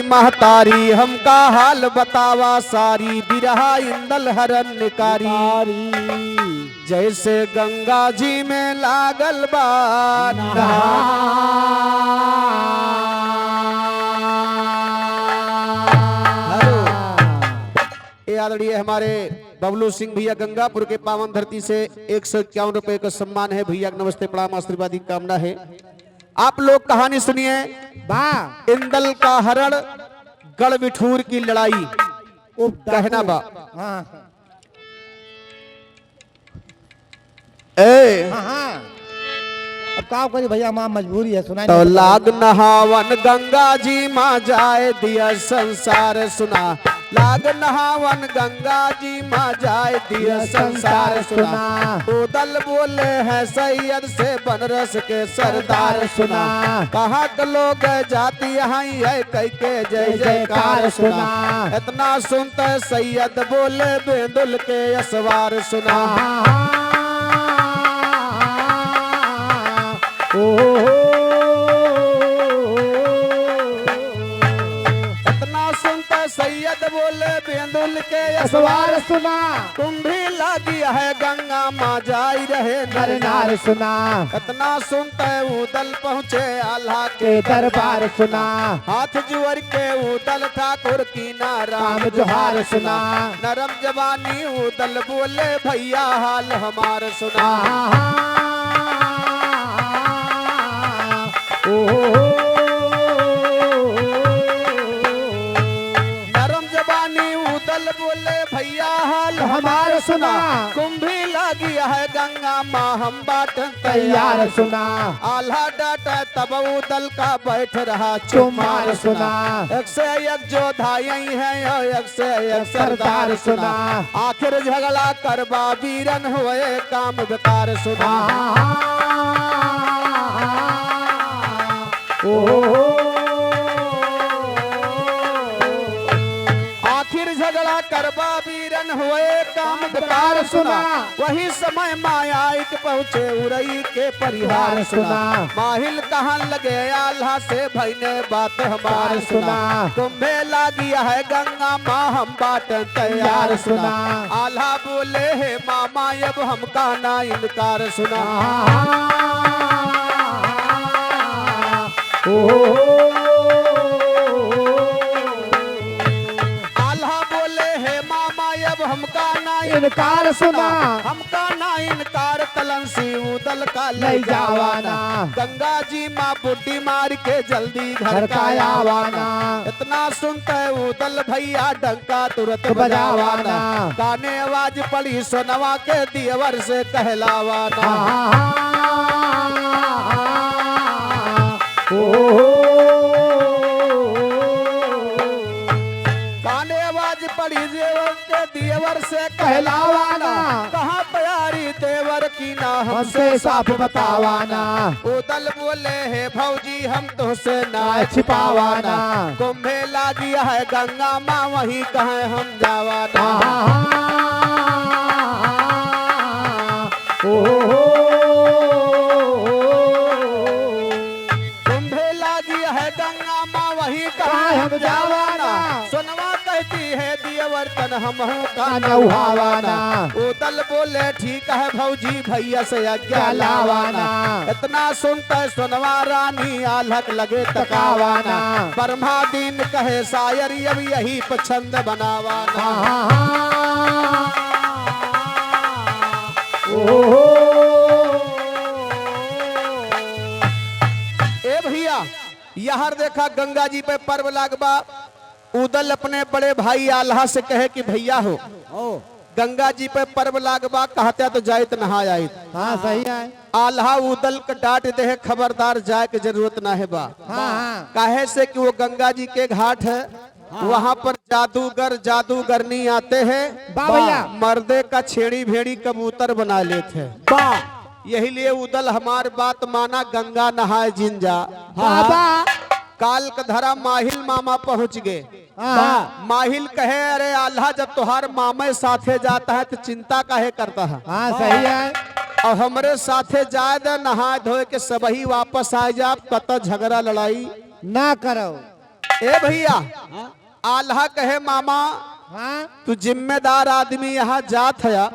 महतारी हमका हाल बतावा सारी बिरहा इंदल हरण्यकारी जैसे गंगा जी में लागल बा आदरणीय हमारे बबलू सिंह भैया गंगापुर के पावन धरती से 151 रुपए का सम्मान है। भैया नमस्ते प्रणाम आशीर्वाद की कामना है। आप लोग कहानी सुनिए इंदल का हरण गढ़ बिठूर की लड़ाई कहना बा। अब का करी भैया माँ मजबूरी है सुना तो लाग नहावन गंगा जी माँ जाए दिया संसार सुना लाग नहावन गंगा जी माँ जाए दिया संसार सुना उदल बोले हैं सैयद से बनरस के सरदार सुना कहाँ के लोग जाती यहाँ है कह के जय जयकार सुना इतना सुनते सैयद बोले बेंदुल के असवार सुना इतना सुनता सैयद बोले बेंदुल के असवार सुना कुंभी लगी है गंगा माँ जाई रहे नर नार सुना इतना सुनते उदल पहुँचे आल्हा के दरबार सुना हाथ जुअर के उदल ठाकुर की नाराम जोहार सुना नरम जवानी उदल बोले भैया हाल हमार सुना नरम जबानी उदल बोले भैया हाल हमार सुना कुंभी लगी है गंगा माँ हम बाट तैयार सुना आल्हा डाटा तब उदल का बैठ रहा चुमार सुना एक से एक जोधा यही है एक से एक सरदार सुना आखिर झगड़ा करवा वीरन हुए काम बेकार सुना आखिर झगड़ा करवा वीरन हुए काम बेकार सुना वही समय माया पहुँचे उरई के परिवार सुना माहिल कहाँ लगे आल्हा से भईने बात हमार सुना कुंभे लागी है गंगा माँ हम बाट तैयार सुना आल्हा बोले है मामा अब हमका ना इनकार सुना आल्हा बोले है मामा अब हमका ना इनकार सुना हमका ना इनकार तलंसी उदल का ले जावाना गंगा जी माँ बुड्ढी मार के जल्दी घर का आवाना इतना सुनते उदल भैया डंका तुरंत बजावाना गाने आवाज पड़ी सोनवा के दियवर से कहलावाना गाने आवाज पड़ी देवर के दियवर से कहलावाना कहाँ प्यारी देवर की ना हमसे साफ बतावाना उदल बोले है भौजी हम तो से ना छिपावाना कुंभे लागी है गंगा माँ वही कहे हम जावाना हम जावाना सुनवा कहती है दियवर तन हम का नौहावाना उदल बोले ठीक है भौजी भैया से आज्ञा लावाना इतना सुनते सुनवा रानी आलक लगे तकावाना ब्रह्मा दिन कहे शायर अब यही पसंद बनावाना ए भैया यहां देखा गंगा जी पे पर्व लागबा उदल अपने बड़े भाई आल्हा से कहे कि भैया हो गंगा जी पे पर्व लागबा कहते तो जाइत नहा आइत। हाँ सही है। आल्हा उदल के डांट दे खबरदार जाए की जरूरत ना है बा। हाँ। काहे से कि वो गंगा जी के घाट है। हाँ। वहाँ पर जादूगर जादूगरनी आते हैं मर्दे का छेड़ी भेड़ी कबूतर बना लेते हैं। यही लिए उदल हमार बात माना गंगा नहाए जिन जा। हाँ। काल का धरा माहिल मामा पहुंच गए। माहिल कहे अरे आल्हा जब तुहार मामे साथे जाता है तो चिंता काहे करता है। हाँ सही है। और हमरे साथे जाए दे नहा धोए के सबही वापस आ जा कत झगड़ा लड़ाई ना करो। ए भैया आल्हा कहे मामा हाँ तू जिम्मेदार आदमी यहाँ जात है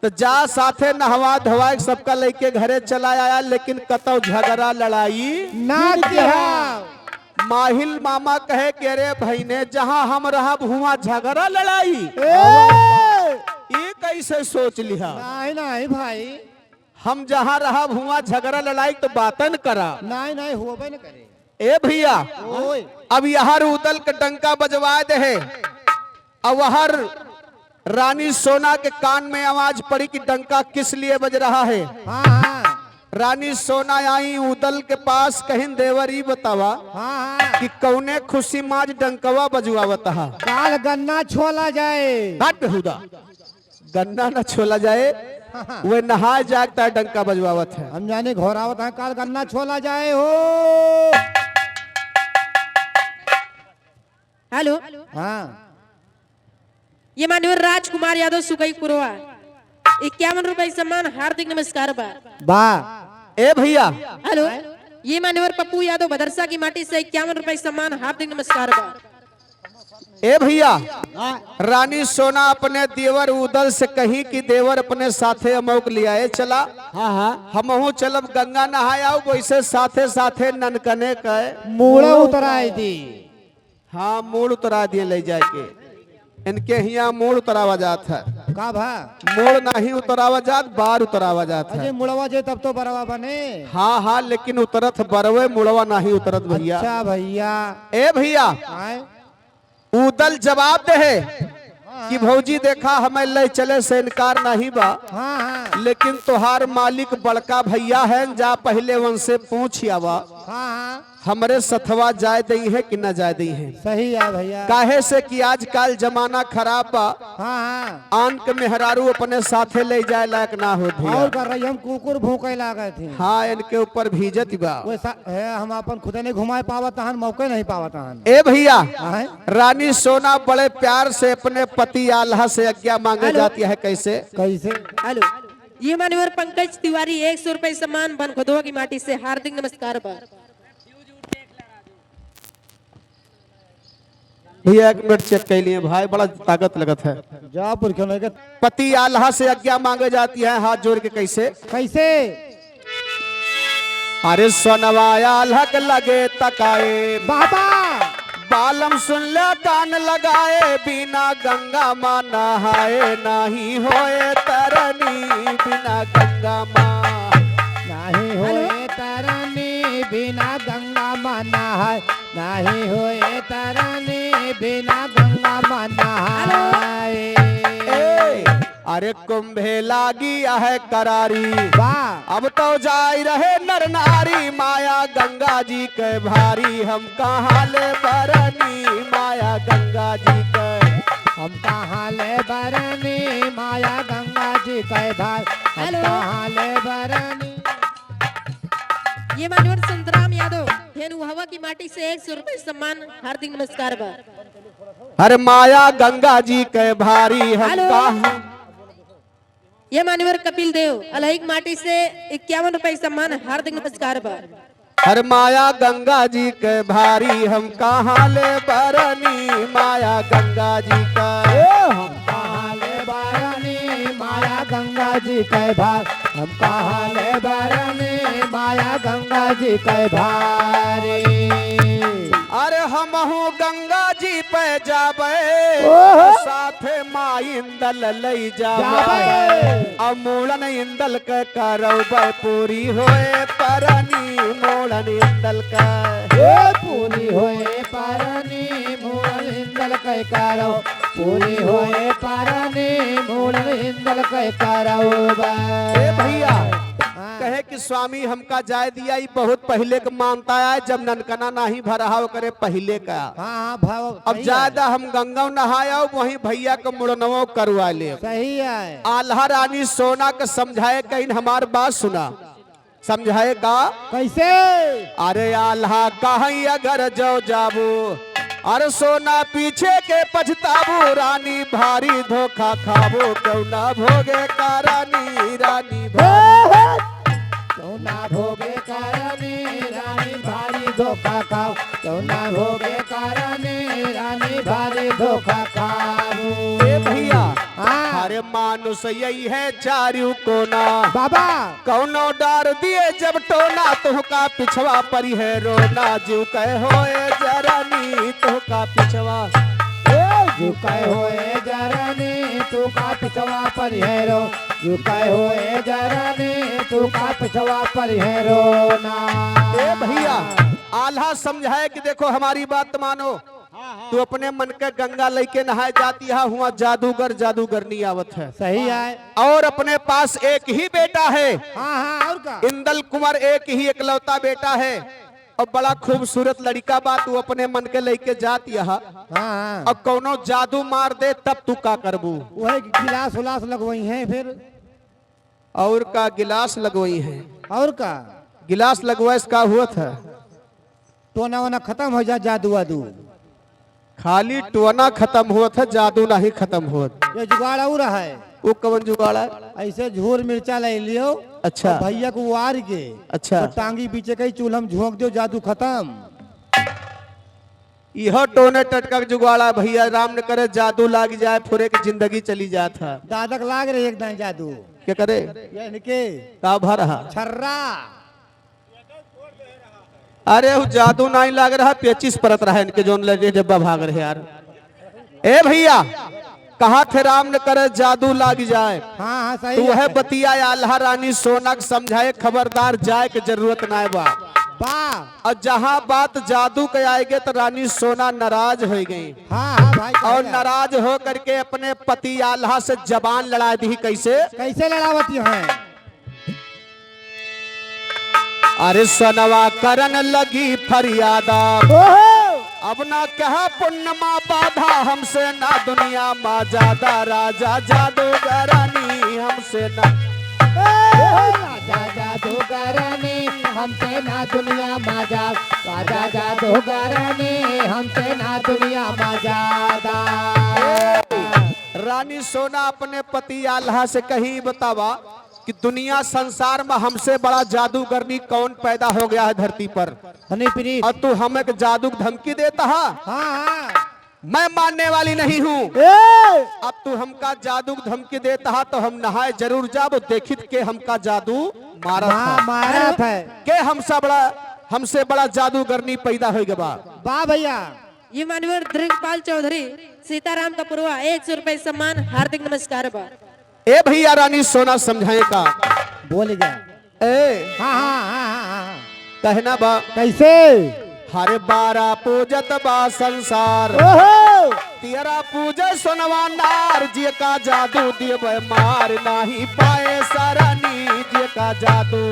तो जा साथे नहवा धोवा सबका लेके घरे चला आया, लेकिन कतौ झगड़ा लड़ाई ना किया माहिल मामा कहे कि अरे भाई ने जहाँ हम रहा वहाँ झगड़ा लड़ाई, ये कैसे सोच लिया। नहीं नहीं भाई, हम जहाँ रहा वहाँ झगड़ा लड़ाई तो बातन करा। नहीं नहीं होबे न करे। ए भैया ओए अब यहाँ उदल के डंका बजवा दे है। अब वहाँ रानी सोना के कान में आवाज पड़ी कि डंका किस लिए बज रहा है। हाँ हाँ रानी सोना आई उदल के पास, कहीं देवरी बतावा हाँ हाँ कि कौने खुशी माज डंकवा बजवावता है। काल गन्ना छोला जाए। हट बेहुदा, गन्ना न छोला जाए, वे नहाए जागता है डंका बजवावत है। हम जाने घोरावत है काल गन्ना छोला जाए हो। हेलो, हाँ ये मान्यवर राजकुमार यादव सुकई पुरवा 51 रुपए सम्मान हार्दिक नमस्कार बा। वाह ए भैया हेलो, ये मान्यवर पप्पू यादव भदरसा की माटी से 51 रुपए सम्मान हार्दिक नमस्कार बा। ए भैया रानी सोना अपने देवर उदल से कहीं कि देवर अपने साथे अमोक लियाए चला। हाँ हाँ हमहू चलब गंगा नहाए आओ, वैसे साथे साथे ननकने कहे मूड़ा उतराई थी। हाँ मूड उतरा दिए ले जाके। इनके यहाँ मूड उतरावा जात है, का भा मूड नहीं उतरावा जात, बार उतरावा जात है। अजय मुड़वा जे तब तो बरवा बने। हाँ हाँ लेकिन उतरत बरवे मुड़वा नहीं उतरत भैया। अच्छा भैया ए भैया आए उदल जवाब दे है कि भौजी देखा हमें ले चले से इनकार नहीं बा, हाँ हाँ लेकिन तुहार मालिक बड़का भैया है, जा पहले उनसे पूछ आवा हाँ हाँ हमरे सथवा जाय दई है कि न जाय दई है। सही है भैया। काहे से कि आजकल जमाना खराब बा, हाँ हाँ आन के मेहरारू अपने साथे ले जाए लायक ना हो भैया। और कर रही हम कुकुर भूखे लागे थे। हाँ इनके ऊपर भीजत बा। वैसा है हम अपन खुदे नहीं घुमाए पावत हन, मौके नहीं पावत हन। ए भैया आए रानी सोना बड़े प्यार से अपने पति आल्हा से आज्ञा मांगे हेलो। जाती है। कैसे कैसे हेलो, ये मान्यवर पंकज तिवारी 100 रुपए सम्मान बनखदोवा की माटी से हार्दिक नमस्कार बा। भैया एक मिनट चेक कर लिए भाई, बड़ा ताकत लगत है। जयपुर क्यों नहीं पति आल्हा से आज्ञा मांगे जाती है हाथ जोड़ के। कैसे कैसे अरे सोनवाया लग लगे तकाए, बाबा बालम सुन ले कान लगाए, बिना गंगा माँ नहाए नहीं होए तरनी, बिना गंगा माँ नहीं होए तरनी बिना गंगा माना है, नहीं होए तरनी बिना गंगा माना है। ए, अरे कुंभे लागी है करारी, वाह अब तो जाई रहे नर नारी, माया गंगा जी के भारी, हम कहाँ ले बरनी, माया गंगा जी के हम कहाँ ले बरनी, माया गंगा जी के भाई हम हेलो। कहाँ ले बरनी। ये मान्यवर संतराम यादव धेनु हवा की माटी से 100 रुपए सम्मान हार्दिक नमस्कार बा। हर माया गंगा जी के भारी, हम हेलो। कहाँ ये मान्यवर कपिल देव अलहिक माटी से 51 रुपए सम्मान हार्दिक नमस्कार बा। हर माया गंगा जी के भारी, हम कहाँ ले बरनी, माया गंगा जी का हम कहाँ ले बरनी, माया गंगा जी के भाई हम कहाँ ले बरनी, माया गंगा जी के भारी। अरे हम गंगा जी पे जाबे, ओहो। साथे माँ इंदल लई जाबे, जाबे। अब मूड़न इंदल के करबे पूरी होए परनी, मूड़न इंदल का ए पूरी होए परनी मूल हिंदल के करो, पूरी होए परनी मूल हिंदल के करो। ए भैया कहे कि स्वामी हमका जाय दिया, ई बहुत पहले का मानता है, जब ननकना नहीं भरहाव करे पहले का। हाँ भाव अब ज्यादा हम गंगा नहाया वहीं भैया का मुड़नवो करवा ले। सही है। आल्हा रानी सोना का समझाए कहीं हमार बात सुना, समझाए का कैसे अरे आल्हा कहीं अगर जो जाबू, अरे सोना पीछे के पछताबू, रानी भारी धोखा खाबो, क्यों ना भोगे का रानी, रानी भारी क्यों ना भोगे करनी, रानी भारी धोखा खाओ तो ना भोगे कारणे रानी भारी धोखा खाओ। ए भैया हाँ अरे मानुष यही है चारू कोना, बाबा कौनो डार दिए जब टोना, तुहका पिछवा परी है रोना, जीव कहे होए जरानी तुहका पिछवा। झुकाए होए जरानी तू का पिछवा पर है रो, झुकाए होए जरानी तू का पिछवा पर है रोना। ए भैया आल्हा समझाए कि देखो हमारी बात मानो, तू अपने मन के गंगा लेके नहाए जाती है, हुआ जादूगर जादूगरनी आवत है। सही है। और अपने पास एक ही बेटा है, हाँ हाँ और का इंदल कुंवर एक ही इकलौता बेटा है, और बड़ा खूबसूरत लड़का बा, तू अपने मन के लेके जाती है, हाँ और कौनो जादू मार दे तब तू का करबू। वही गिलास उलास लगवाई है फिर और का गिलास लगवाई है, और का गिलास लगवाए का हुआ था, टोना वोना खत्म हो जा जादू वादू। खाली टोना खत्म हुआ था, जादू नहीं खत्म हुआ। ये जुगाड़ और है, वो कवन जुगाड़ा? ऐसे झूर मिर्चा ले लियो, अच्छा और भैया को वार के अच्छा, तो टांगी पीछे कहीं चूल्हा में झोंक दो, जादू खत्म। यह टोने टटका के जुगाड़ा भैया, राम न करे जादू लाग जाए, फुरे की जिंदगी चली जात है। दादक लाग रही एकदम जादू। क्या करे? ये निके का भरा छर्रा अरे वो जादू नहीं लाग रहा, पेचिस परत रहा इनके जोन लगे डब्बा भाग रहे यार। ए भैया कहा थे राम न करे जादू लाग जाए, हाँ हाँ सही तू है। है बतिया आल्हा रानी सोना के समझाए, खबरदार जाए के जरूरत ना बा। बा और जहाँ बात जादू के आएगे तो रानी सोना नाराज हो गई, हाँ हाँ भाई और सही है। नाराज हो करके अपने पति आल्हा से जबान लड़ा दी। कैसे? कैसे लड़ावती है? अरे सनवा करन लगी फरियादा, ओहो अब ना कहा पुण्यमा बाधा, हमसे ना दुनिया माँ ज्यादा, राजा जादूगरानी हमसे ना। राजा जादूगरानी हमसे ना दुनिया मजा, राजा जादूगरानी हमसे ना दुनिया मजादा। रानी सोना अपने पति आल्हा से कहीं बतावा कि दुनिया संसार में हमसे बड़ा जादूगरनी कौन पैदा हो गया है धरती पर, हनी प्रीत और तू हमें एक जादू की धमकी देता है। हाँ हाँ मैं मानने वाली नहीं हूँ। ए अब तू हमका जादू की धमकी देता है तो हम नहाए जरूर जाब, देखित के हमका जादू मारा था, मारा था के हमसे बड़ा जादूगरनी पैदा हो गया बा। बा भैया। ये मानवर धृगपाल चौधरी सीताराम का पुरवा 100 रुपए सम्मान, हार्दिक नमस्कार बा। ए भैया रानी सोना समझाए का बोल जा। ए हाँ हाँ हाँ हाँ कहना बा कैसे? हरे बारा पूजत बा संसार, ओहो तेरा पूजे सोनवा नार, जे का जादू दिए मार, नाही पाए सरानी जे का जादू।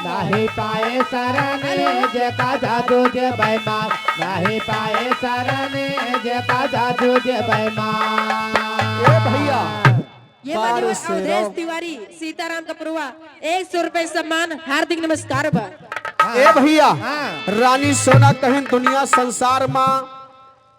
नहीं पाए सरने जे का जादू जे बेईमान, नहीं पाए सरने जे का जादू जे बेईमान। ए भैया ये बार मानवर से अवधेश रहो। तिवारी सीताराम का पुरवा 100 रुपए सम्मान, हार्दिक नमस्कार बा। ए भैया हाँ। रानी सोना कहीं दुनिया संसार में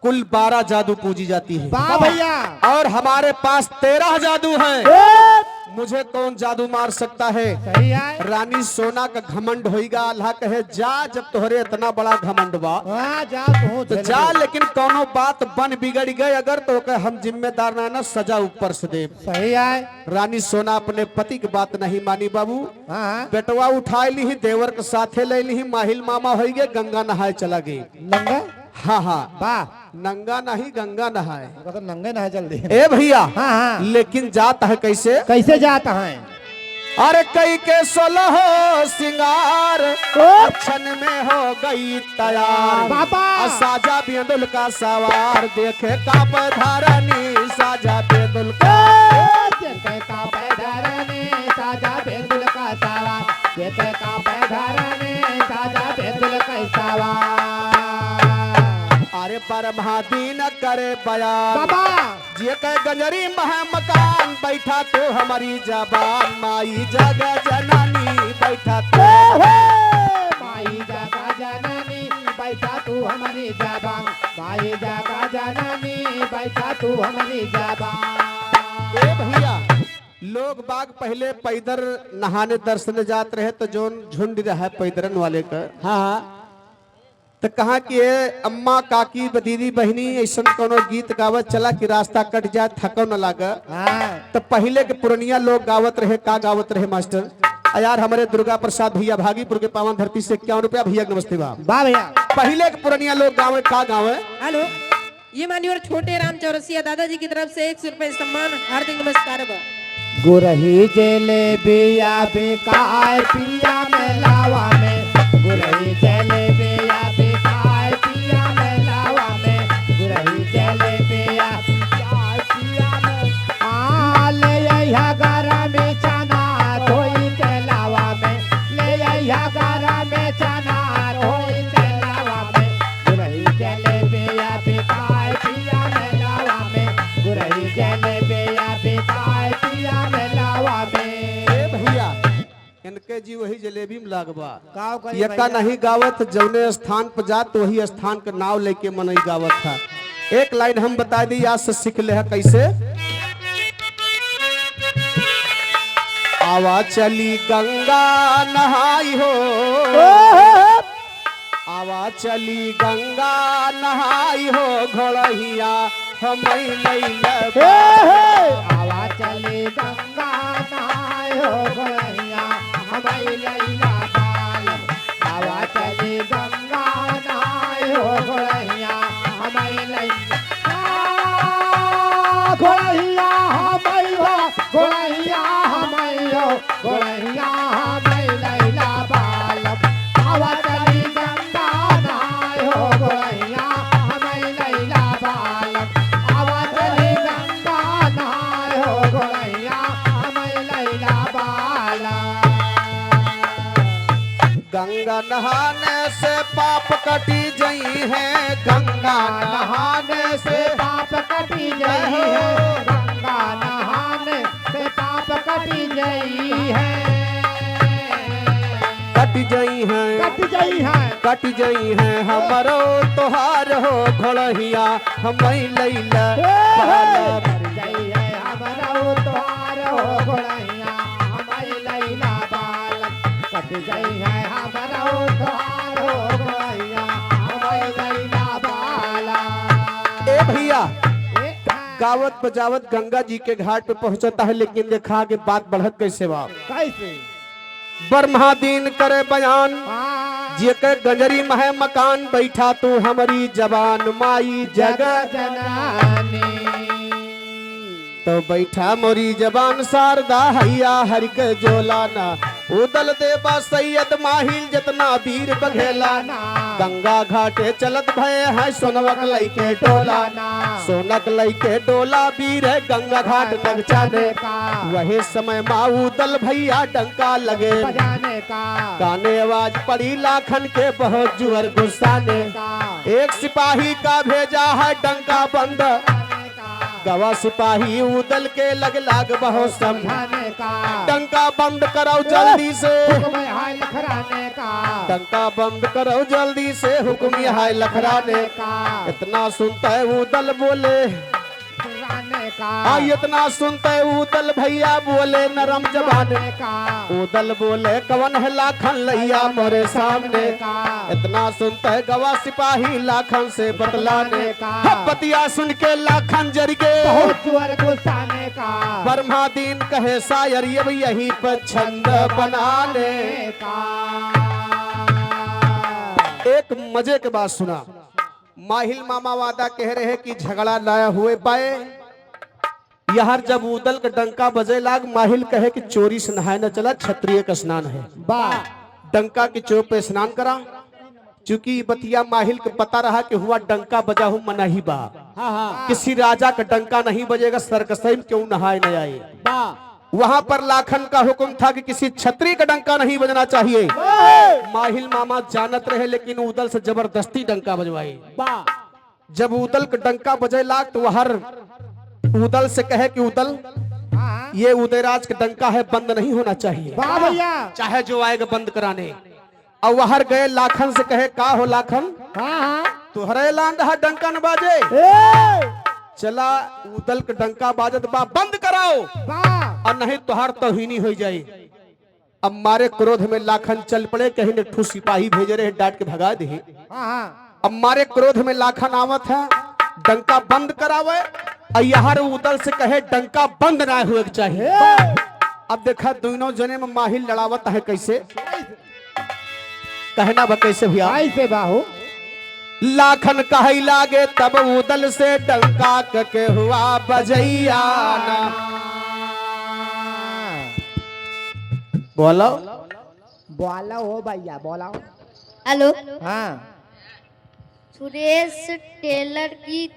कुल 12 जादू पूजी जाती है, बा भैया। और हमारे पास 13 जादू हैं। ए, मुझे कौन जादू मार सकता है? सही है। रानी सोना का घमंड होइगा, अल्लाह कहे जा, जब तोहरे इतना बड़ा घमंड बा हाँ जा तू तो जा, लेकिन कोनो बात बन बिगड़ गए अगर तो ओके हम जिम्मेदार ना सजा ऊपर से दे। सही है। रानी सोना अपने पति की बात नहीं मानी बाबू, हाँ हाँ बेटवा उठा ली, देवर के साथे ले ली, माहिल मामा हो गए, गंगा नहाए चला गई। नंगा हाँ हाँ बा नंगा नहीं गंगा नहाए। तो नंगे ना जल्दी। ए भैया हाँ हाँ लेकिन जाता है कैसे? कैसे जाता है? अरे कई के 16 सिंगार, ओ! क्षण में हो गई तैयार, बाबा! साजा बेदुल का सवार, देखे का पधारनी साजा बेदुल का। जेते का पैधारने साजा बेदुल का सवार, जेते का पैधारने साजा बेदुल का सवार। अरे परमादीन करे बयान, बाबा जे के गंजरी मह मकान, बैठा तो हमारी जबान, माई जग जननी बैठा तो। माई जगा जननी बैठा तू हमारी जबान, माई जगा जननी बैठा तू हमारी जबान। ए भैया लोग बाग पहले पैदल नहाने दर्शन जाते रहे, तो जोन झुंड रहा पैदरन वाले का, हाँ तो कहा कि ये अम्मा काकी दीदी बहनी ऐसा कोनो गीत गावत चला कि रास्ता कट जाए थको न लाग। हाँ तो पहले के पुरनिया लोग गावत रहे, का गावत रहे मास्टर? यार हमारे दुर्गा प्रसाद भैया भागीपुर के पावन धरती से 51 रुपया भैया नमस्ते बा। वाह भैया। पहले के पुरनिया लोग गावे, का गावे? हेलो, ये मान्यवर छोटे राम चौरसिया दादाजी की तरफ से 100 रुपए सम्मान हार्दिक नमस्कार बा। गुरही जलेबिया बेकार पिया में लावा में, गुरही जलेबिया बेकार पिया में लावा में, गुरही जलेबिया बेकार पिया में। आ ले आया गारा में चना धोई के लावा में, ले आया गारा में चना धोई के लावा में, गुरही जलेबिया बेकार पिया में लावा में, गुरही जलेबिया बेकार पिया में लावा में। ए भैया इनके जी वही जलेबी में लागबा। गाँव का यका नहीं गावत, जौने स्थान पर जात वही स्थान का नाव लेके मनई गावत था। एक लाइन हम बता दी, आज से सीख ले है कैसे। आवा चली गंगा नहाई हो, आवा चली गंगा नहाई हो, घोड़हिया हमई लैला। आवा चली गंगा नहाय हो गोरैया हमारी लैला बालम, आवा चली गंगा नहाय हो गोरैया हमारी लैला, गोरैया हमारी हो, गोरैया हमारी हो, गोरैया हमारी लैला बालम, आवा चली गंगा नहाय हो गोरैया हमारी लैला बालम, आवा चली गंगा नहाय हो गोरैया हमारी लैला बालम। गंगा नहाने से पाप कटी जई है, गंगा नहाने से पाप कटी जई है, गंगा नहाने से पाप कटी जई है, कट जई है, कट जई है, कट जई है हमारो तोहार हो, घोड़हिया हमई लैला बालम। कट जई है हमारा तोहार हो गोरैया हमारी लैला बालम, कट जई है हमारा तोहार हो गोरैया हमारी लैला बालम। ए भैया गावत बजावत गंगा जी के घाट पे पहुंचता है, लेकिन देखा के बात बढ़त कैसे बा। कैसे? ब्रह्मा दीन करे बयान, हाँ जे के गंजरी महे मकान, बैठा तू हमारी जबान माई जगत जननी, तो बैठा मोरी जबान शारदा हैया हरि के जोलाना, उदल देवा सैयद माहिल जितना वीर बघेलाना, गंगा घाटे चलत भय है सोनवक लइके डोलाना, सोनक लइके डोला वीर है गंगा घाट तक जाने का वही समय माऊ दल भैया डंका लगे बजाने का, गाने आवाज पड़ी लाखन के बहुत जुअर गुस्साने, एक सिपाही का भेजा है डंका बंद, गवा सिपाही उदल के लग लाग बहुत समझाने का, डंका बंद करो जल्दी से, हुक्म है लखराने का, डंका बंद करो जल्दी से, हुक्म यह है लखराने का, इतना सुनता है उदल बोले, राने का, इतना सुनते उदल भैया बोले नरम जबाने, का, उदल बोले कवन है लाखन लैया मोरे सामने, इतना सुनते है गवा सिपाही लाखन से बतलाने का, बतिया सुन के लाखन जर के बहुत जुअर गुस्साने का, ब्रह्मा दीन कहे शायर ये भी यही पर छंद बनाने का। एक मजे के बात सुना, माहिल मामा वादा कह रहे कि झगड़ा ना हुए पाए, यहर जब उदल का डंका बजे लाग, माहिल कहे कि चोरी से नहाए न चला, क्षत्रिय का स्नान है, डंका की चोप पे स्नान करा, चूंकि बतिया माहिल को पता रहा कि हुआ डंका बजा हूं मना ही बा, किसी राजा का डंका नहीं बजेगा, सरकसई में क्यों नहाए न आए। वहां पर लाखन का हुक्म था कि किसी छतरी का डंका नहीं बजना चाहिए, माहिल मामा जानत रहे लेकिन उदल से जबरदस्ती डंका बजवाई। जब उदल का डंका बजे लाग तो हर उदल से कहे कि उदल ये उदयराज का डंका है, बंद नहीं होना चाहिए, चाहे जो आएगा बंद कराने। और वहर गए लाखन से कहे का हो लाखन, तुहरे लान रहा डंका न बाजे, चला उदल का डंका बाजत बा बंद कराओ, और नहीं तुहार तौहीनी हो जाए। अब मारे क्रोध में लाखन चल पड़े, कहीं ने ठू सिपाही भेजे रहे डांट के भगा दे। अब मारे क्रोध में लाखन आवत है, डंका बंद करावे और यहाँ उदल से कहे डंका बंद ना हुए चाहिए। अब देखा दोनों जने में माहिल लड़ावत है, कैसे कहना बा कैसे भैया? ऐसे बाहू लाखन कहे लागे तब उदल से डंका के हुआ बजैया ना। बोलो बोला हो भैया बोला। हेलो, हाँ सुरेश टेलर की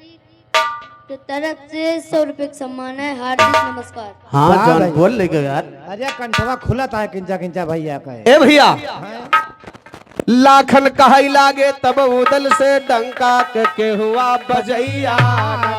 तरफ से 100 रुपए का सम्मान है। हार्दिक नमस्कार। हाँ वाह जान भाई। बोल लेके यार। अरे कंठवा खुला था किंचा किंचा भैया का है। ए भैया लाखन कहे लागे तब उदल से डंका के हुआ बजैया ना।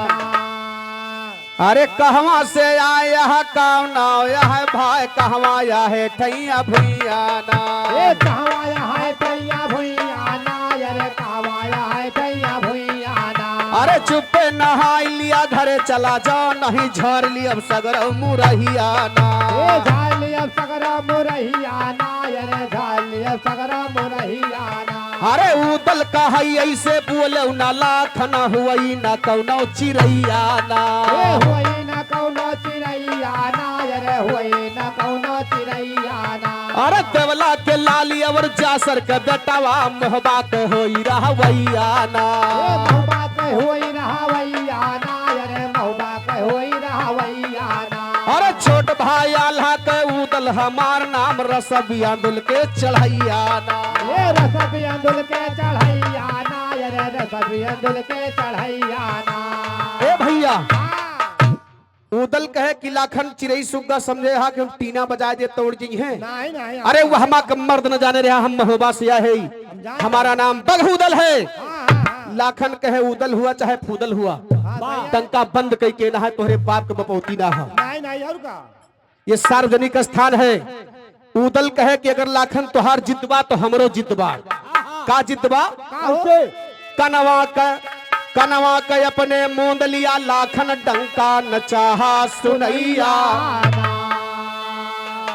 अरे कहवा से आया है कौन आया है भाई, कहवा आया है ठैया भैया ना। ए कहवाया है भैया भैया ना, अरे कहवाया है भैया भैया ना। अरे चुप्पे नहाई लिया घरे चला जाओ, नहीं झर लिया अब सगर मुरहिया ना। ए झालिया सगरा मुरहिया ना, अरे झालिया सगरा मुरहिया ना। अरे उदल कहे ऐसे बोले ना लाखन हुई ना कौनो चिड़ैया ना। ए हुई ना कौनो चिड़ैया ना, अरे हुई ना कौनो चिड़ैया ना। अरे देवला के लाली और जासर के बेटावा मोहबा के होई रहवैया ना। ए महुबा के हुई रहवैया ना, अरे महुबा के हुई रहवैया ना। अरे छोट भाई आल्हा के उदल हमार नाम रसबिया दुल के चढ़ैया ना। ये रसबी अंदुल के चढ़ैया ना, अरे रसबी अंदुल के चढ़ैया ना। ए भैया हाँ, उदल कहे कि लाखन चिड़ई सुग्गा समझे हा कि हम टीना बजा दे तोड़ जी है। नहीं नहीं। अरे वह हमा का मर्द न जाने रहा, हम महोबा से आए है, हमारा नाम बगहुदल है। हाँ, लाखन कहे उदल हुआ चाहे फूदल हुआ, टंका बंद कई के ना है तोहरे बाप के बपौती ना है। नहीं नहीं और का। ये सार्वजनिक स्थान है। उदल कहे कि अगर लाखन तुहार जितबा तो हमरो जितबा। का जितबा? कनवा का अपने मूंद लिया लाखन डंका न चाहा सुनैया।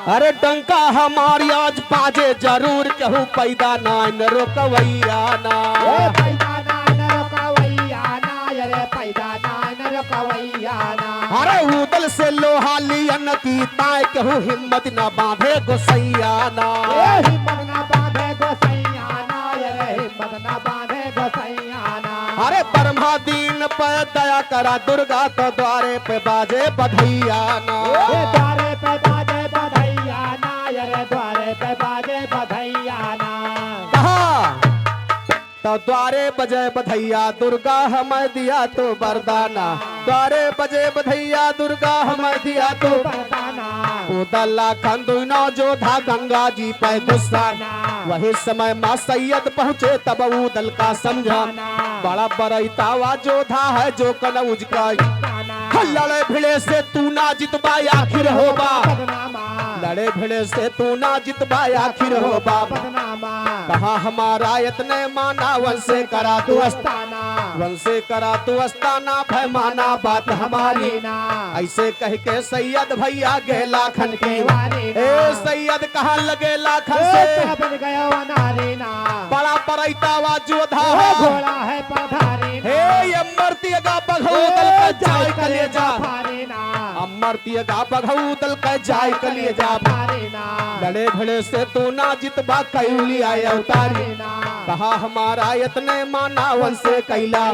अरे डंका हमारी आज बाजे जरूर कहूँ पैदा ना न रोकवैया ना। ए पैदा ना न रोकवैया ना, अरे पैदा ना न रोकवैया ना। अरे उदल से लोहा लियन की ताय कहूँ हिम्मत न बांधे गोसैया ना। ए हिम्मत ना बांधे गोसैया ना, अरे हिम्मत ना बांधे गोसैया ना। अरे ब्रह्मा दीन पर दया करा दुर्गा तो द्वारे पे बाजे बधैया ना। ए द्वारे पे बाजे बधैया ना, अरे द्वारे पे बाजे बधैया ना। कहा तो द्वारे बजे बधैया दुर्गा हमें दिया तो वरदाना। द्वारे बजे बधैया दुर्गा हमें दिया तो बरदाना। उदल लाखन दुनो जोधा गंगा जी पे गुस्सा। वही समय माँ सैयद पहुँचे तब उदल का समझा, बड़ा बरैतावा जोधा है जो कनौज का। लड़े भिड़े से तू ना जितबा आखिर होबा, लड़े भिड़े से तू ना जितबा आखिर होबा। कहा हमारा इतने माना वंशे करा तू अस्ताना, वंशे करा तू अस्ताना भय माना बात हमारी ना। ऐसे कह के सैयद भैया गे लाखन की ए सैयद कहा लगे लाखन से बड़ा बरैतावा जोधा है घोड़ा है पधारी हे ये मर्तियगा बघौदल का जाय कलेजा। मर्तियगा बघौदल का जाय कलेजा। लड़े भिड़े से तू ना जितबा कैली आय अवतारी। कहा हमारा इतने माना वंशे कैला।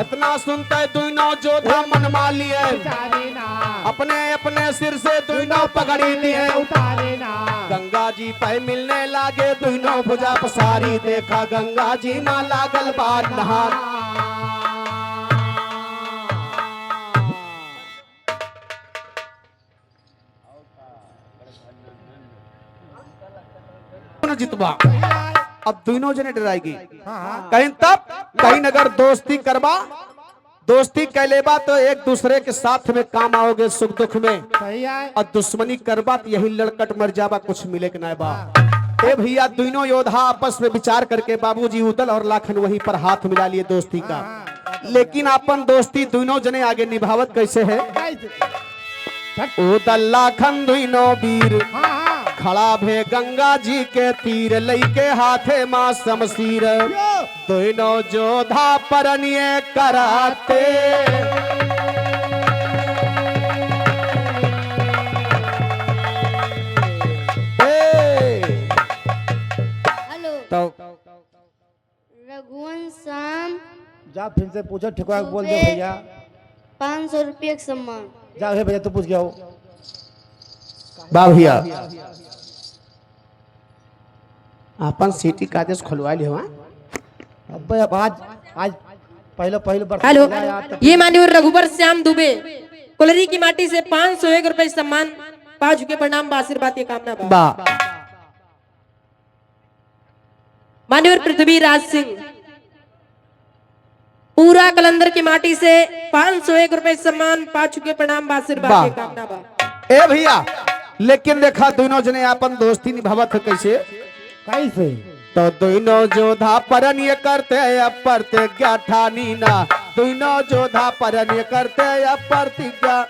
इतना सुनते दोनों जोधा मन मा लिए, अपने अपने सिर से दोनों पगड़ी लिए। गंगा जी पे मिलने लागे दोनों भुजा पसारी। देखा गंगा जी माँ लागल बात नहा। जितबा अब दोनों जने डराएगी। कहीं तब कहीं अगर दोस्ती करबा, दोस्ती कैलेबा तो एक दूसरे के साथ में काम आओगे सुख दुख में। सही है। और दुश्मनी करबा तो यही लड़कट मर जाबा, कुछ मिले के नायबा। ए भैया दोनों योद्धा आपस में विचार करके बाबूजी उदल और लाखन वहीं पर हाथ मिला लिए दोस्ती का। लेकिन अपन दोस्ती दोनों जने आगे निभावत कैसे है? उदल लाखन दोनों वीर खड़ा भे गंगा जी के तीर, लई के हाथे माँ शमशीर। दोनों जोधा परनिये कराते हेलो तो रघुवंश शाम जा फिर से पूछो ठेकुआ बोल दो सुबह भैया। 500 रुपये का सम्मान। जा हे भैया तू पूछ गया हो। बा भैया अपन सिटी का आदेश खुलवा लियो। अब आज आज पहले पहले बरसात हेलो, हुआ यार, तब- ये मान्यवर रघुबर श्याम दुबे कुलरी की माटी से 501 रुपए सम्मान पा चुके। प्रणाम आशीर्वाद की कामना बा। बा मान्यवर पृथ्वीराज सिंह पूरा कलंदर की माटी से 501 रुपए सम्मान पा चुके। प्रणाम आशीर्वाद की कामना बा। ए भैया लेकिन देखा दोनों जने अपन दोस्ती निभावत है कैसे। कैसे तो दोनों जोधा परनिय करते अब प्रतिज्ञा ठानी ना। दोनों जोधा परनिय करते अब प्रतिज्ञा।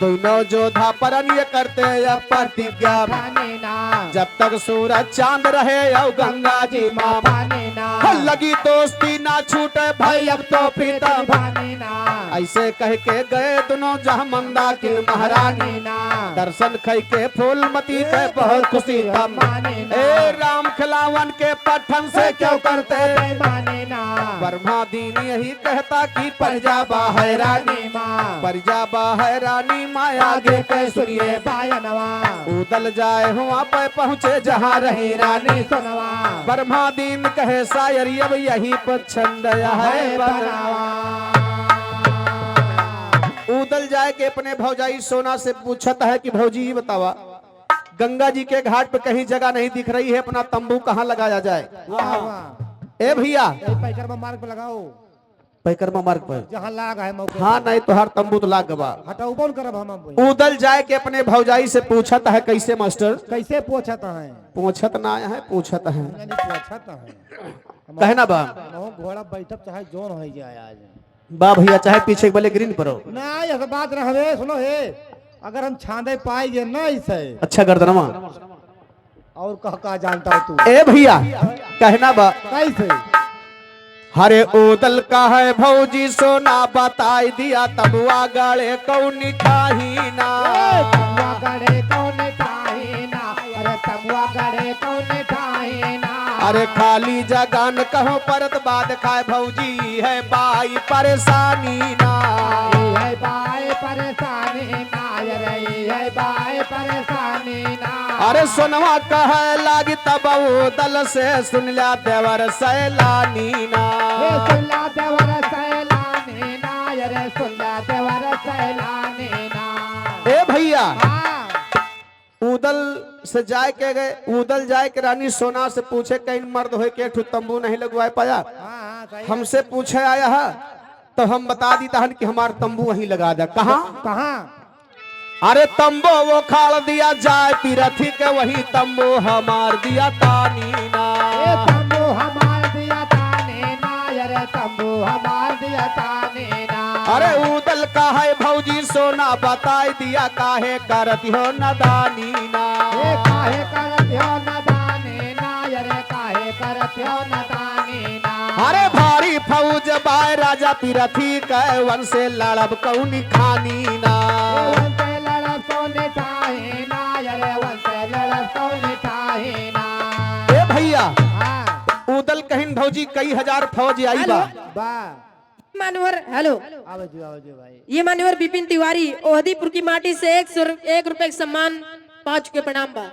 दोनों जोधा परनिय करते अब प्रतिज्ञा। खाने ना जब तक सूरज चांद रहे और गंगा जी माँ खाने ना लगी दोस्ती ना छूटे भाई अब तो प्रीतम। खाने ना ऐसे कह के गए दोनों जहाँ मंदाकिनी महारानी। ना दर्शन खई के फूलमती के बहुत खुशी तब। माने ना ए राम खिलावन के पठन से क्यों करते। माने ना ब्रह्मा दीन यही कहता कि प्रजा हैरानी। माँ प्रजा हैरानी माया आगे के सुनिए। बायनवा उदल जाए हुआ पे पहुँचे जहाँ रही रानी। सुनवा ब्रह्मा दीन कहे शायर अब यही पर छंद है बनावा। उदल जाए के अपने भौजाई सोना से पूछता है कि भौजी ये बतावा गंगा जी के घाट पे कहीं जगह नहीं दिख रही है, अपना तंबू कहाँ लगाया जाए। वाह वाह ए भैया पैकर मार्ग पे लगाओ पैकरमा मार्ग पर। जहाँ लाग है मौके हाँ नहीं तो हर तंबू तो लाग गवा। हटाओ कौन करब हम उदल जाए के अपने भौजाई से पूछता है कैसे मास्टर। कैसे पूछत है पूछत ना आया है पूछत है यानी पूछत है कहना बा। महू घोड़ा बैठब चाहे जोन हो जाए आज बा भैया चाहे पीछे वाले ग्रीन पर हो। ना ऐसा बात ना हवे सुनो हे अगर हम छांदे पाई जे ना इसे अच्छा गर्दनमा और कह जानता हो तू ए भैया कहना बा। कैसे हरे उदल का है भौजी सोना बताई दिया तबुआ गड़े कौनी खाही ना। तमुआ गड़े कौन खाही ना अरे तमुआ गड़े कौन खाही ना अरे खाली जगन कहो परत बाद खाए भौजी है बाई परेशानी ना। है बाय परेशानी ना अरे है बाय परेशानी ना अरे सोनवा कहे लागी तब उदल से सुन लिया देवर सैलानी ना। ए सुल्ला देवर सैलानी ना अरे सुल्ला देवर सैलानी ना ए भैया हाँ उदल से जाए के गए। उदल जाए के रानी सोना से पूछे कहीं मर्द हो के ठू तंबू नहीं लगवाए पाया। हाँ सही हमसे पूछे आया है तो हम बता दी तहन कि हमार तंबू वहीं लगा दे। कहाँ कहाँ अरे तंबू वो खाल दिया जाए तीरथी के वही तंबू हमार दिया तानी ना। ए तंबू हमार दिया ताने ना अरे तंबू हमार दिया ताने ना अरे उदल का है भौजी सोना बताई दिया काहे करती हो नदानी ना। ए काहे करत्यो न दाने ना अरे काहे करत्यो न दाने ना अरे भारी फौज बाय राजा तीरथी के वन से लड़ब कौनी खानी ना। ए वन से लड़ब सोने चाहे ना अरे वन से लड़ब सोने चाहे ना ए भैया हाँ उदल कहिन भौजी कई हजार फौज आई बा। बा मान्यवर हेलो, आवे जो भाई ये मान्यवर विपिन तिवारी ओहदीपुर की माटी से 101 रुपए का सम्मान पा चुके। प्रणाम बा।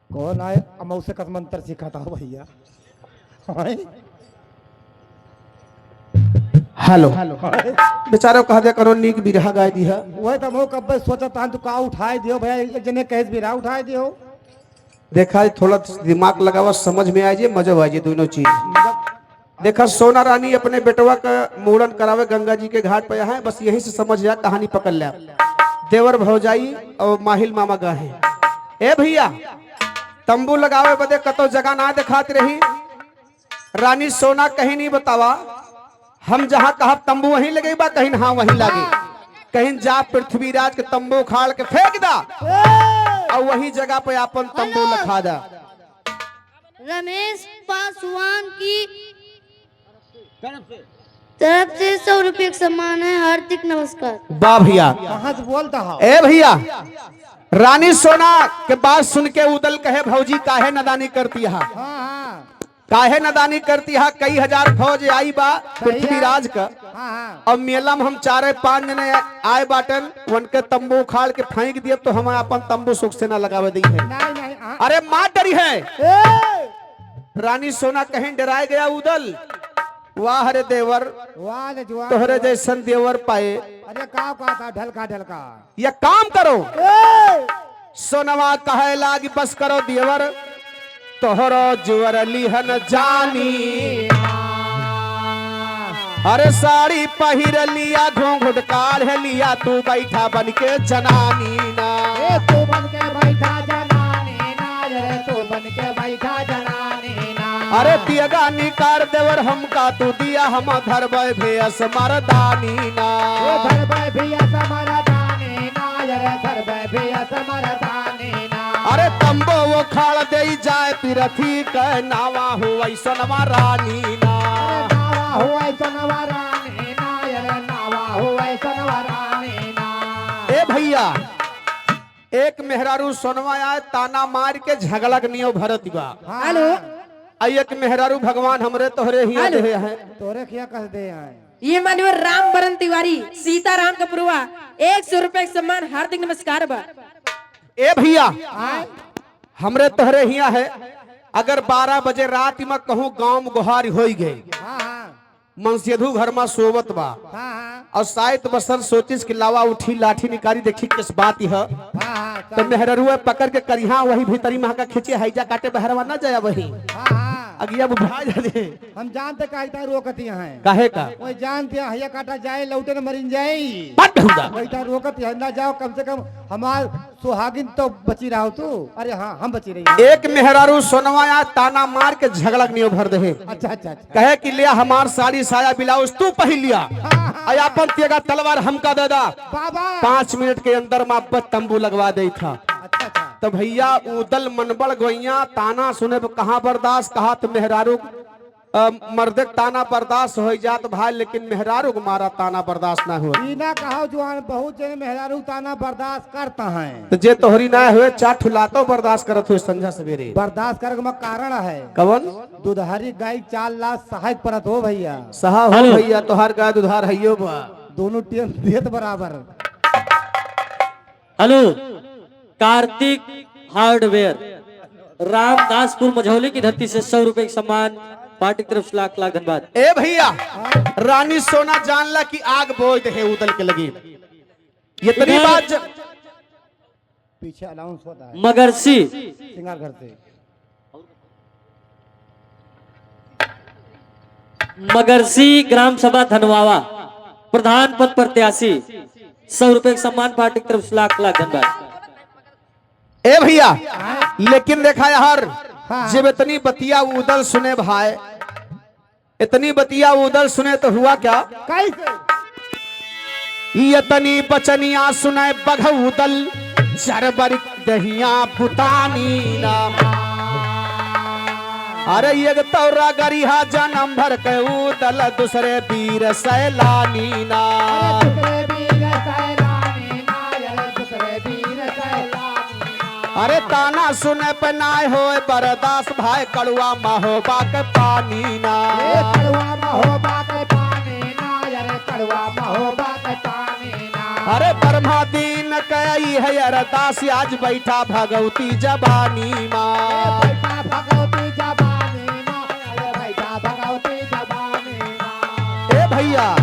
कौन आए अमौ से कस मंत्र सिखाता हो भैया हेलो बेचारो कह दे करो नीक बिरहा गाय दी है। वही तो मैं कब सोचता हूं तू का उठाए दियो भैया एक जने कहे भी रहा उठाए दियो देखा थोड़ा दिमाग लगावा समझ में आ जाए मजा आ जाए दोनों चीज। देखा सोना रानी अपने बेटवा का मुड़न करावे गंगा जी के घाट पे है, बस यही से समझ जा कहानी पकड़ लिया। देवर भौजाई और माहिल मामा गए। ए भैया तंबू लगावे बदे कतो जगह ना दिखाती रही। रानी सोना कहीं नहीं बतावा हम जहाँ कहा तंबू वहीं लगे बा कहीं हाँ वहीं लगे। कहीं जा पृथ्वीराज के तंबू खाड़ के फेंक दा और वही जगह पे अपन तंबू हेलो। लखा दा। रमेश पासवान की तरफ से 100 रुपये का सम्मान है। हार्दिक नमस्कार। वाह भैया। कहाँ से बोलता हो? ए भैया, रानी सोना के बात सुन के उदल कहे भौजी काहे नदानी करती है, हाँ हाँ काहे नदानी करती है। कई हजार फौज आई बा सही है। पृथ्वीराज का, हाँ हाँ और मेला में हम 4-5 जने आए बाटन, उनके तंबू उखाड़ के फेंक दिए तो हम अपन तंबू सुख से न लगावे दी है। नहीं नहीं हाँ। अरे माँ डरी है। ए! रानी सोना कहीं डराए गया उदल। वाह रे देवर, वाह रे जवान। तोहरे जैसन देवर पाए। अरे का था ढलका ढलका। ये काम करो। ए! सोनवा कहे लागी बस करो देवर, तोहरो जुवर लिहन जानी। अरे साड़ी पहिर लिया, घूंघट काढ़ लिया, तू बैठा बन के जनानी ना। ए तू बन के बैठा जनानी ना, रे तू बन के बैठा जनानी ना। अरे तियगा निकार देवर हमका, तू दिया हम धरबै भेस मरदानी ना। ए धरबै भी असमर दानी ना, रे धरबै भी असमर दानी ना। अरे तंबो वो खाड़ दे जाए तिरथी के नावा हो ऐसनवा रानी ना। अरे नावा हुआ सनवा रानी ना, रे नावा हुआ सनवा रानी ना। ए भैया, एक मेहरारू सोनवा आए ताना मार के झगड़क नियो भरत दिवा। हाँ, हेलो। आई एक मेहरारू भगवान हमरे तोहरे ही हेलो। दे है। तोरे क्या कह दे हैं? ये मानव राम बरन तिवारी सीताराम कपुरवा 100 रुपए का सम्मान। हार्दिक नमस्कार बा। ए भैया, आए हमरे तोहरे हिया है। अगर 12 बजे रात में कहूँ गांव में गुहारी हो गई, हाँ हाँ मनसेधु घर में सोवत बा, हाँ हाँ और शायद बसर सोचिस कि लावा उठी लाठी निकारी देखी किस बात यह, हाँ तो मेहररुआ पकड़ के करिहा वही भीतरी में का खींचे हैजा काटे बहरवा न जाया वही हाँ अगिया बुझा जाते। हम जानते कहता रोकती हैं। काहे का वही जानते हैं हैया काटा जाए लौटे न मरिन जाए। बात बेहुदा। वही तो रोकती है ना जाओ, कम से कम हमार सुहागिन तो बची रहो तू। अरे हाँ हम बची रही। एक मेहरारू सोनवाया ताना मार के झगड़क नहीं भर दे, अच्छा अच्छा अच्छा कहे कि लिया हमार साड़ी साया ब्लाउज तू पहन लिया, हाँ, अपन तेगा तलवार हमका दे दा। बाबा 5 मिनट के अंदर में आप तंबू लगवा दे था। अच्छा अच्छा तो भैया उदल मनबड़ गोइया ताना सुने पे कहाँ बर्दाश्त, कहा तो मेहरारू मर्द ताना बर्दाश्त हो जात भाई, लेकिन मेहरारू को मारा ताना बर्दाश्त ना हो। बिना कहो जुआन बहुत जने मेहरारू ताना बर्दाश्त करता है। तो जे तोहरी ना हुए चार ठुलातो बर्दाश्त करत हुए संझा सवेरे। बर्दाश्त करे में कारण है कवन दुधारी गाय 4 लाख सहायक परत हो भैया। सहा हो भैया, तोहार गाय दुधार हइयो बा। दोनों टीम देत बराबर। हेलो, कार्तिक हार्डवेयर रामदासपुर मझौली की धरती से 100 रुपए का सम्मान। पार्टी की तरफ से लाख लाख धन्यवाद। ए भैया, रानी सोना जानला कि आग बोझ है उदल के लगी। ये तरी बात पीछे अनाउंस होता है मगरसी सिंगार घर से। मगरसी ग्राम सभा धनवावा प्रधान पद प्रत्याशी 100 रुपए का सम्मान। पार्टी की तरफ से लाख लाख धन्यवाद। ए भैया, लेकिन देखा यार हाँ। जब इतनी बतिया उदल सुने भाई, इतनी बतिया उदल सुने तो हुआ क्या? कैसे इतनी बचनिया सुने बघउदल चरबर दहिया पुतानी ना। अरे एक तौरा गरिहा जन्म भर के उदल दूसरे वीर सैलानी ना। दूसरे वीर सैलानी ना, अरे दूसरे वीर सैलानी ना। अरे ताना सुने पे नाय हो बरदास भाई, कड़ुआ महोबा के पानी ना। ए कड़वा महोबा के पानी ना, अरे कड़वा महोबा के पानी ना। अरे ब्रह्मा दीन कई है अरदास, आज बैठा भगवती जबानी माँ। बैठा भगवती जबानी ना, अरे बैठा भगवती जबानी ना। ए भैया,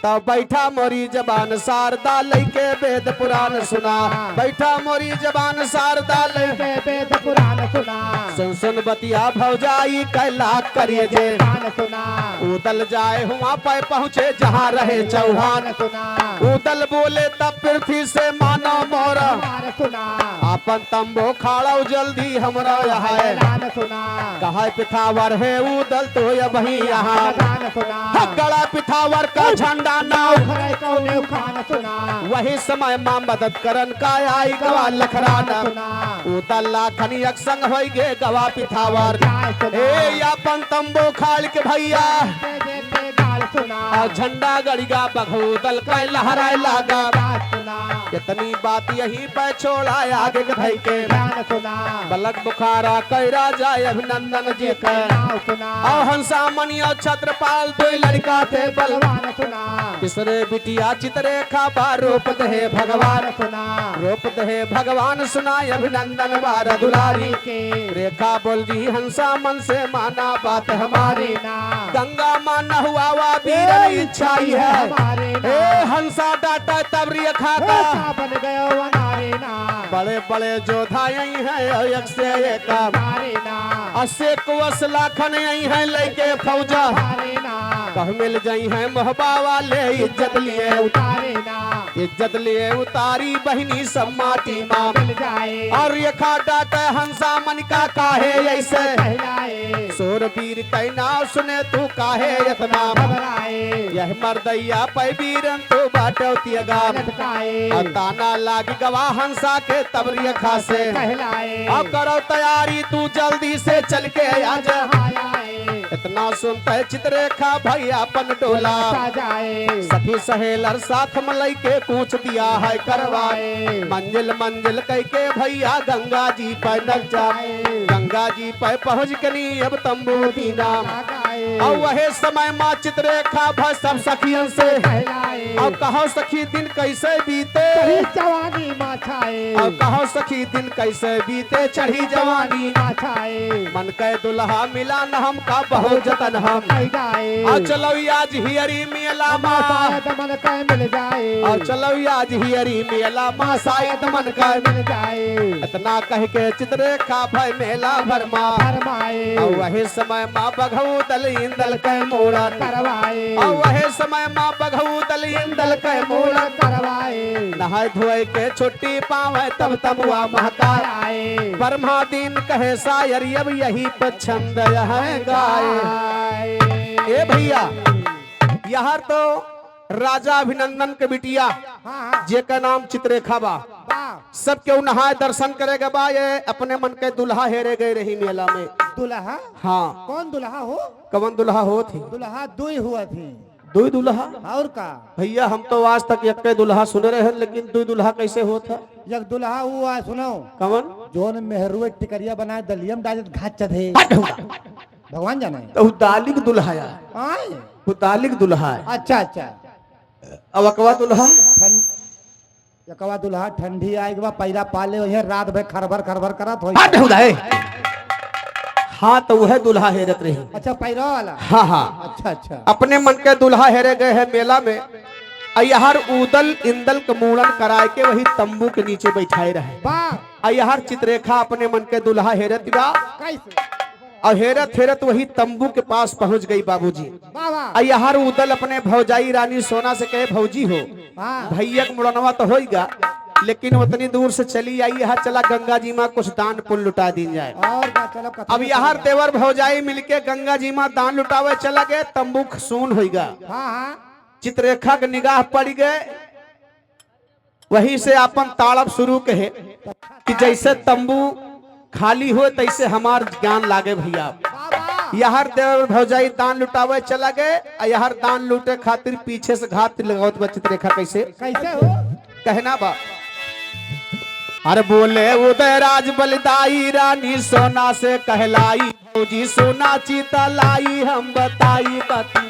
तब बैठा मोरी जबान शारदा लैके वेद पुराण सुना। बैठा मोरी जबान शारदा लैके के वेद पुराण सुना। सुन सुन बतिया भौजाई कैला करिए जे। कान सुना उदल जाए हुआ पे पहुँचे जहाँ रहे चौहान। सुना उदल बोले तब पृथ्वी से मानो मोर, सुना अपन तंबू खाड़ो जल्दी हमरा यहाँ। ऐलान सुना कहा पिथावर है उदल तो ये वही यहाँ। गान सुना गड़ा पिथावर का झंडा नाव, खरे कौने खान सुना वही समय माँ मदद करन का आई गवा लखराना। सुना उदल लाखनी संग हो गे गवा पिथावर। गाय सुना ए अपन तंबू खाड़ के भैया देते गाल सुना और झंडा गड़िया बघूदल का लहराए लागा। गाय सुना इतनी बात यही पे छोड़ा आगे के भाई के। गान सुना बलक बुखारा कैरा जाए अभिनंदन जी का। नाव सुना और हंसा मनी और छत्रपाल दो लड़का थे बलवान। बलवान सुना तीसरे बिटिया चित्रेखा बा रोपत है भगवान। सुना रोपत है भगवान सुनाए अभिनंदन बार दुलारी। के रेखा बोल दी हंसा मन से माना बात हमारी। ना गंगा माना हुआ वा वीरन इच्छा ही है। हमारे ना ए हंसा डाटा तब रेखा का। बन गयो अनारे ना बड़े बड़े योद्धा यही है एक से एक। हमारे ना अस्से कुवस लाखन यही है लेके फौजा। हमारे ना कह मिल जाई है मोहबा वाले इज्जत लिए उतारे ना इज्जत लिए उतारी बहनी सब माटी माँ। मिल जाए और रेखा डाटा हंसा मन का काहे ऐसे। कहलाए सोर वीर कैना सुने तू काहे इतना। घबराए यह मर्दैया पै वीरन तू बाटो तियगा। लटकाए और ताना लागी गवा हंसा के तब रेखा से। कहलाए अब करो तैयारी तू जल्दी से चल के आजा। आए इतना सुनता है चित्रेखा भाई अपन डोला। जाए सखी सहेलर साथ मलई के पूछ दिया है करवाए। मंजिल मंजिल कह के भैया गंगा जी पर नल जाए। गंगा जी पर पहुँच गनी अब तंबू दीना। और वही समय माँ चित्रेखा भाई सब सखियन से। कहलाए अब कहो सखी दिन कैसे बीते। चढ़ी जवानी माछाए अब कहो सखी दिन कैसे बीते चढ़ी जवानी। माछाए मन के दुल्हा मिला न हम का बहुत जतन हम। जाए और चलो आज हियरी मेला माँ। शायद मन कह मिल जाए और चलो आज हियरी मेला माँ शायद मन का। मिल जाए इतना कह के चित्रेखा भाई मेला भरमा। फरमाए और वही समय माँ बघऊ दल इंदल के मोड़ा। करवाए और वही समय माँ बघऊ दल इंदल के मोड़ा। करवाए नहाय धोए के छुट्टी पावे तब तमुआ महका। आए ब्रह्मा दिन कहे शायर अब यही पछंद है गाए। ए भैया यहाँ तो राजा अभिनंदन के बिटिया हाँ जे का नाम चित्रेखा बा। सब क्यों नहाए दर्शन करेगा बा। ये अपने मन के दुल्हा हेरे गए रही मेला में। दुल्हा हाँ कौन दुल्हा हो कवन दुल्हा हो थी। दुल्हा दुई हुआ थी दो दुल्हा और का भैया हम तो आज तक एक दुल्हा सुने रहे लेकिन दो दुल्हा कैसे होता। जब दुल्हा हुआ सुनो कवन जोन मेहरुए टिकरिया बनाए दलियम डालत घाट चढ़े भगवान जाना है तो दालिक दुल्हा या आए वो दालिक दुल्हा है। अच्छा अच्छा अब अकवा दुल्हा यकवा दुल्हा ठंडी आएगी बा पैरा पाले वही रात भर खरबर खरबर करत हो। हाँ तो वह दुल्हा हेरत रही। अच्छा पैरा वाला हाँ हाँ अच्छा अच्छा अपने मन के दुल्हा हेरे गए हैं मेला में। अयहर उदल इंदल का मूड़न कराए के वही तंबू के नीचे बैठाए रहे। वाह अयहर चित्रेखा अपने मन के दुल्हा हेरत बा। कैसे और हेरत हेरत वही तंबू के पास पहुंच गई बाबूजी। वाह वाह अयहर उदल अपने भौजाई रानी सोना से कहे भौजी हो हाँ भैया का मुड़नवा तो होगा लेकिन उतनी दूर से चली आई यहाँ चला गंगा जी माँ कुछ दान पुण्य लुटा दी जाए। और का चलो कथा अब यहाँ देवर भौजाई मिलके गंगा जी माँ दान लुटावे चला गए। तंबू सून होगा। हाँ हाँ चित्रेखा के निगाह पड़ गए। वहीं से अपन ताड़प शुरू कहे कि जैसे तंबू खाली हो तैसे हमार ज्ञान लागे भैया। यहाँ देवर भौजाई दान लुटावे चला गए। यहाँ दान लूटे खातिर पीछे से घात लगावत बा चित्रेखा कैसे कैसे हो कहना बा। अरे बोले उदय राज बलिदाई रानी सोना से कहलाई भौजी सोना चीता लाई हम बताई बाती।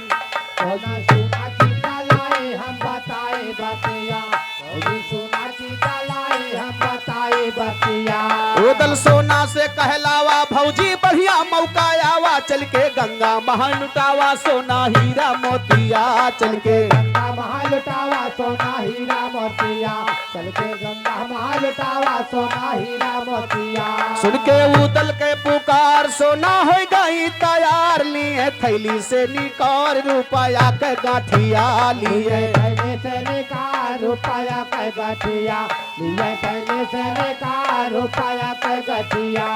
सोना सोना चीता लाए हम बताए बतिया सोना चीता लाए हम बताए बतिया उदल सोना से कहलावा भौजी बढ़िया मौका आवा चल चल के गंगा महल लुटावा सोना हीरा मोतिया चल के गंगा महाल लुटावा सोना हीरा मोतिया चल के गंगा महाल लुटावा सोना हीरा मोतिया सुन के उदल के पुकार सोना हो गई तैयार लिए थैली से निकाल रुपया के गाठिया लिए कहने से निकाल रुपया के गठिया लिए कहने से निकाल रुपया के गठिया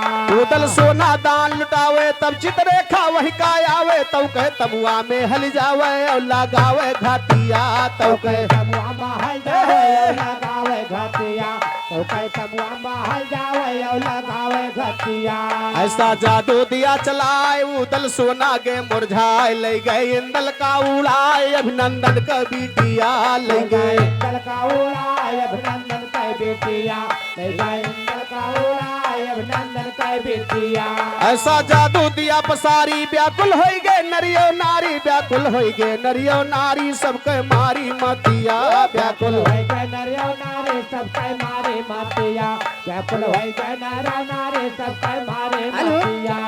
उदल सोना दान लुटावे तब चितरेखा वही का आवे तब कहे तबुआ में हल जावे और लगावे घाटिया तब कहे तमुआ महल जावे लगावे घटिया तो कहे तमुआ महल जावे और लगावे घटिया ऐसा जादू दिया चलाए उदल सोना के मुरझाए ले गए इंदल का उड़ाए अभिनंदन का बिटिया ले गए इंदल का उड़ाए अभिनंदन का बेटिया ले गए इंदल का उड़ाए अभिनंदन का बेटिया ऐसा जादू दिया पसारी व्याकुल हो गए नरियो नारी व्याकुल हो गए नरियो नारी सबके मारी मतिया व्याकुल हो गए नरियो नारी सबके मारे मतिया व्याकुल हो गए नरियो नारी सबके मारे मतिया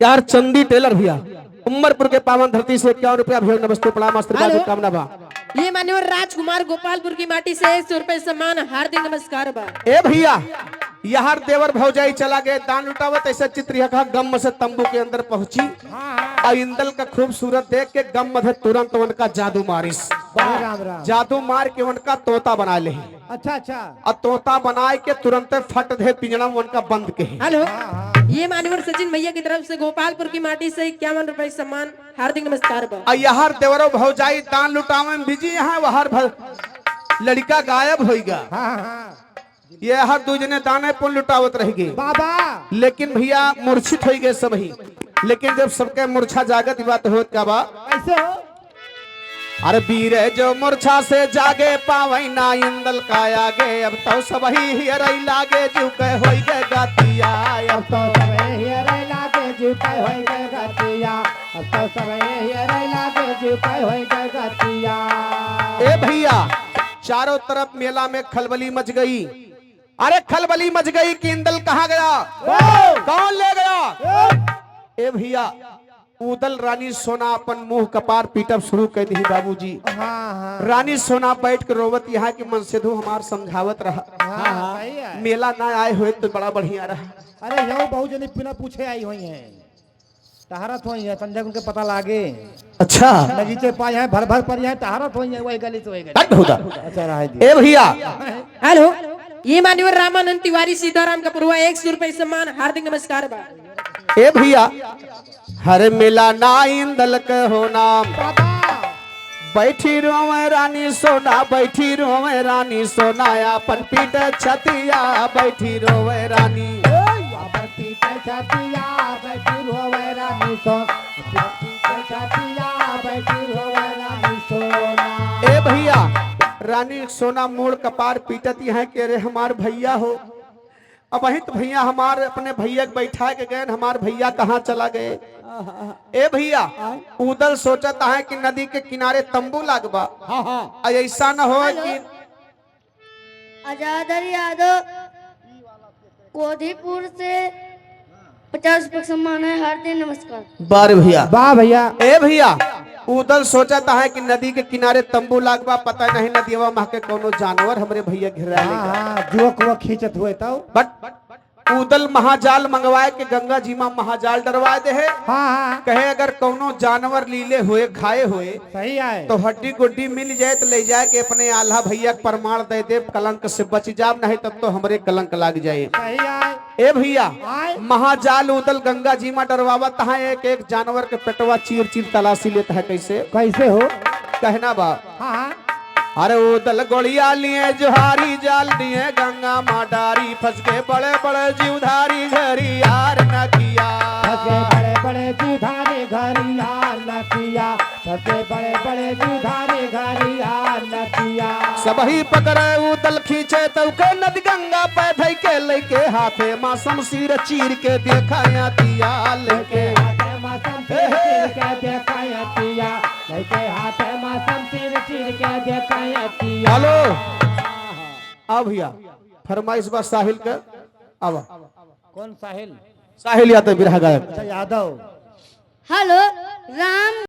यार चंदी टेलर भैया उमरपुर के पावन धरती से 51 रुपया भैया नमस्ते प्रणाम आशीर्वाद कामना बा ये मान्यवर राजकुमार गोपालपुर की माटी से 100 रुपए सम्मान हार्दिक नमस्कार बा ए भैया यहाँ देवर भौजाई चला गए दान लुटावत ऐसे चित्र गम से तंबू के अंदर पहुंची और इंदल का खूबसूरत देख के गम मध्य तुरंत उनका जादू मारिस राम राम जादू मार के उनका तोता बना ले अच्छा अच्छा और तोता बनाए के तुरंत फट दे पिंजड़ा में उनका बंद के हेलो ये मान्यवर सचिन भैया की तरफ से गोपालपुर की माटी से 51 रुपए सम्मान हार्दिक नमस्कार बा और यहाँ देवरो भौजाई दान लुटावे में बिजी है वहर लड़का गायब हो गया हाँ हाँ ये हर दूजने दाने पुन लुटावत रह गए बाबा लेकिन भैया मूर्छित हो गए सब ही लेकिन जब सबके मूर्छा जागत बात हो क्या बा ऐसे हो अरे वीर जो मूर्छा से जागे पावई ना इंदल का आगे अब तो सब ही हियरई लागे जू के होई गे गातिया अब तो सब हियरे लागे जीव पे होई गए गतिया अब तो सब हियरे लागे जीव पे होई गए गतिया ए भैया चारों तरफ मेला में खलबली मच गई अरे खलबली मच गई कि इंदल कहाँ गया कौन ले गया ए भैया उदल रानी सोना अपन मुंह कपार पीटब शुरू कर दी बाबूजी हाँ हाँ रानी सोना बैठ के रोवत यहाँ की मन से हमार समझावत रहा हाँ सही है मेला ना आए हुए तो बड़ा बढ़िया रहा अरे यो बहु जनी बिना पूछे आई हुई हैं तहारत हुई है संजय उनके पता लागे अच्छा बगीचे पाए हैं भर भर पर हैं तहारत हुई है वही गली से वही गली हट होगा अच्छा रहा दी ए भैया हेलो ये मान्यवर रामानंद तिवारी सीताराम का पुरवा 100 रुपए सम्मान हार्दिक नमस्कार बा ए भैया हर मेला ना इंदल के हो नाम बैठी रोवे रानी सोना बैठी रोवे रानी सोना अपन पीट छतिया बैठी रोवे रानी छतिया बैठी रोवे रानी छतिया बैठी रोवे रानी सोना ए भैया रानी सोना मोड़ कपार पीटती है कि अरे हमार भैया हो अब वही तो भैया हमारे अपने भैया के बैठा के गए हमार भैया कहाँ चला गए ए भैया उदल सोचता है कि नदी के किनारे तंबू लगवा ऐसा न हो कि अजादर यादव कोधीपुर से 50 रुपये सम्मान है हार्दिक नमस्कार बार भैया वाह भैया ए भैया उदल सोचता है कि नदी के किनारे तंबू लगवा पता नहीं नदीवा मह के कोनो जानवर हमरे भैया घेरा लेगा हाँ जुवक वो खींचत हुए तब बट उदल महाजाल मंगवाए के गंगा जी में महाजाल डरवा दे है हाँ हाँ कहे अगर कोनो जानवर लीले हुए खाए हुए सही है तो हड्डी गुड्डी मिल जाए तो ले जाए के अपने आल्हा भैया के प्रमाण दे दे कलंक से बच जाब नहीं तब तो हमरे कलंक लग जाए सही है ए भैया आए। महाजाल उदल गंगा जी में डरवावत है एक एक जानवर के पेटवा चीर चीर तलाशी लेता है कैसे कैसे हो कहना बा हाँ हाँ अरे उदल गोलिया लिए जोहारी जाल दिए गंगा माँ डारी फंस के बड़े बड़े जीवधारी घरी यार न किया सबसे बड़े बड़े जुधारे घरिया न किया सबसे बड़े बड़े जुधारे घरिया न किया सब ही पकड़े उदल खींचे तो के नदी गंगा पे धई के लेके हाथे माँ शमशीर चीर के देखा या दिया लेके हाथे मौसम चीर के देखा किया लेके हाथे मौसम चीर के देखा किया हेलो अब भैया फरमाइश बा साहिल के अब कौन साहिल? साहिल यादव बिरहा गायक। अच्छा यादव। हेलो राम